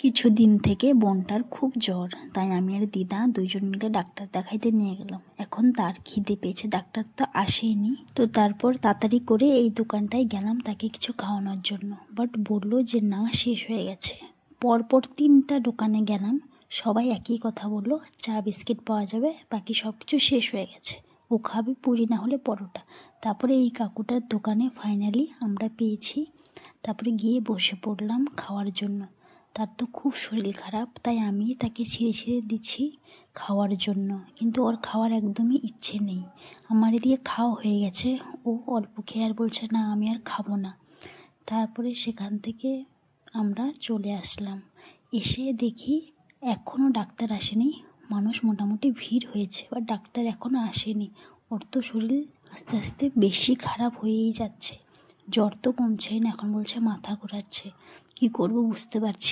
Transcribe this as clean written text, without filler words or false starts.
কিছুদিন থেকে বোনটার খুব জ্বর, তাই আমি আর দিদা দুইজন মিলে ডাক্তার দেখাইতে নিয়ে গেলাম। এখন তার খিদে পেয়েছে, ডাক্তার তো আসেনি, তো তারপর তাড়াতাড়ি করে এই দোকানটায় গেলাম তাকে কিছু খাওয়ানোর জন্য। বাট বললো যে না, শেষ হয়ে গেছে। পরপর 3টা দোকানে গেলাম, সবাই একই কথা বললো, চা বিস্কিট পাওয়া যাবে, বাকি সব কিছু শেষ হয়ে গেছে। ও খাবে পুরি না হলে পরোটা। তারপরে এই কাকুটার দোকানে ফাইনালি আমরা পেয়েছি। তারপরে গিয়ে বসে পড়লাম খাওয়ার জন্য। তার তো খুব শরীর খারাপ, তাই আমি তাকে ছিঁড়ে ছিঁড়ে দিচ্ছি খাওয়ার জন্য, কিন্তু ওর খাওয়ার একদমই ইচ্ছে নেই। আমার এদিকে খাওয়া হয়ে গেছে, ও অল্প খেয়ে আর বলছে না আমি আর খাবো না। তারপরে সেখান থেকে আমরা চলে আসলাম। এসে দেখি এখনও ডাক্তার আসেনি। মানুষ মোটামুটি ভিড় হয়েছে, বা ডাক্তার এখনও আসেনি। ওর তো শরীর আস্তে আস্তে বেশি খারাপ হয়েই যাচ্ছে, জ্বর তো কমছেই না, এখন বলছে মাথা ঘোরাচ্ছে। কী করবো বুঝতে পারছি।